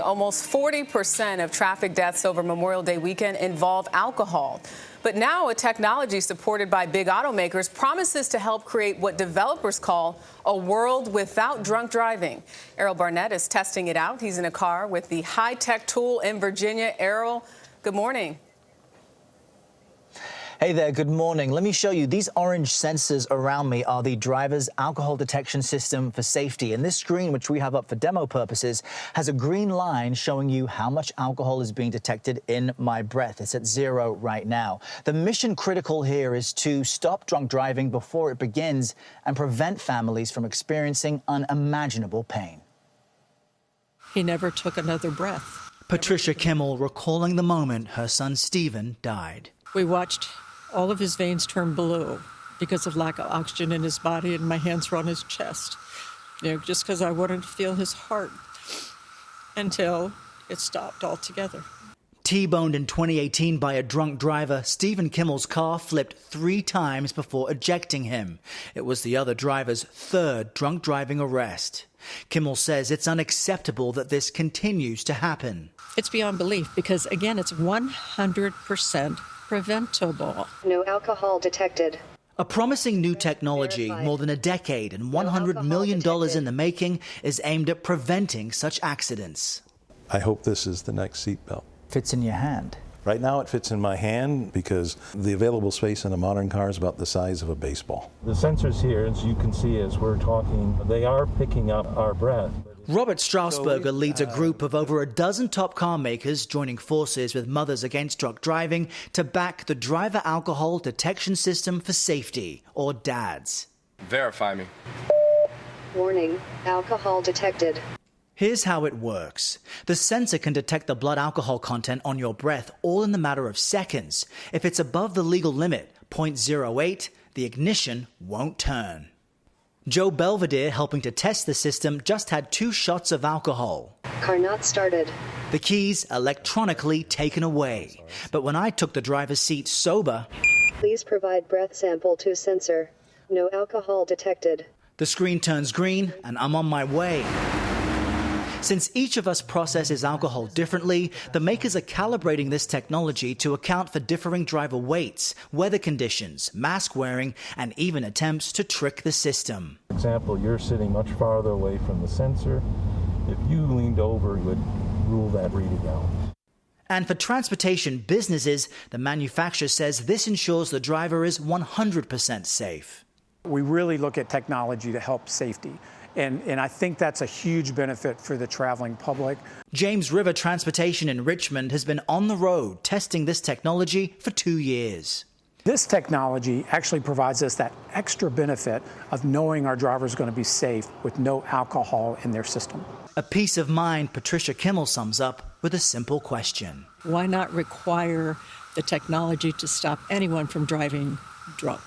Almost 40% of traffic deaths over Memorial Day weekend involve alcohol. But now a technology supported by big automakers promises to help create what developers call a world without drunk driving. Errol Barnett is testing it out. He's in a car with the high-tech tool in Virginia. Errol, good morning. Hey there, good morning. Let me show you. These orange sensors around me are the driver's alcohol detection system for safety. And this screen, which we have up for demo purposes, has a green line showing you how much alcohol is being detected in my breath. It's at 0 right now. The mission critical here is to stop drunk driving before it begins and prevent families from experiencing unimaginable pain. He never took another breath. Patricia Kimmel recalling the moment her son Stephen died. We watched all of his veins turn blue because of lack of oxygen in his body, and my hands were on his chest, just because I wanted to feel his heart until it stopped altogether. T-boned in 2018 by a drunk driver, Stephen Kimmel's car flipped 3 times before ejecting him. It was the other driver's 3rd drunk driving arrest. Kimmel says it's unacceptable that this continues to happen. It's beyond belief because, again, it's 100% preventable. No alcohol detected. A promising new technology, more than a decade and $100 million in the making, is aimed at preventing such accidents. I hope this is the next seatbelt. Fits in your hand. Right now it fits in my hand because the available space in a modern car is about the size of a baseball. The sensors here, as you can see as we're talking, they are picking up our breath. Robert Strasburger leads a group of over a dozen top car makers joining forces with Mothers Against Drunk Driving to back the Driver Alcohol Detection System for Safety, or DADS. Verify me. Warning, alcohol detected. Here's how it works. The sensor can detect the blood alcohol content on your breath all in the matter of seconds. If it's above the legal limit, 0.08, the ignition won't turn. Joe Belvedere, helping to test the system, just had 2 shots of alcohol. Car not started. The keys electronically taken away. But when I took the driver's seat sober, Please provide breath sample to sensor. No alcohol detected. the screen turns green and I'm on my way. Since each of us processes alcohol differently, the makers are calibrating this technology to account for differing driver weights, weather conditions, mask wearing, and even attempts to trick the system. For example, you're sitting much farther away from the sensor. If you leaned over, it would rule that reading out. And for transportation businesses, the manufacturer says this ensures the driver is 100% safe. We really look at technology to help safety. And I think that's a huge benefit for the traveling public. James River Transportation in Richmond has been on the road testing this technology for 2 years. This technology actually provides us that extra benefit of knowing our driver is going to be safe with no alcohol in their system. A peace of mind Patricia Kimmel sums up with a simple question. Why not require the technology to stop anyone from driving drunk?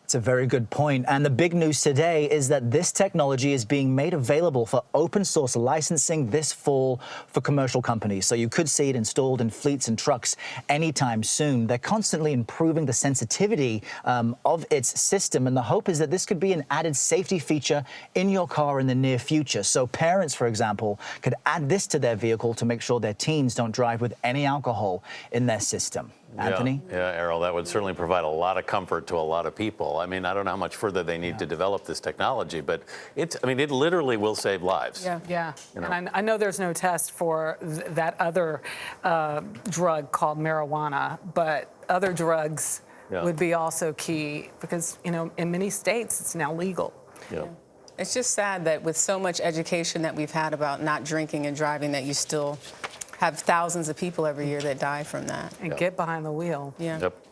It's a very good point. And the big news today is that this technology is being made available for open source licensing this fall for commercial companies. So you could see it installed in fleets and trucks anytime soon. They're constantly improving the sensitivity of its system. And the hope is that this could be an added safety feature in your car in the near future. So parents, for example, could add this to their vehicle to make sure their teens don't drive with any alcohol in their system. Anthony? Yeah, Errol, that would certainly provide a lot of comfort to a lot of people. I mean, I don't know how much further they need to develop this technology, but it literally will save lives. Yeah. And I know there's no test for that other drug called marijuana, but other drugs would be also key because, in many states it's now legal. Yeah. It's just sad that with so much education that we've had about not drinking and driving, that you still have thousands of people every year that die from that. And get behind the wheel. Yeah. Yep.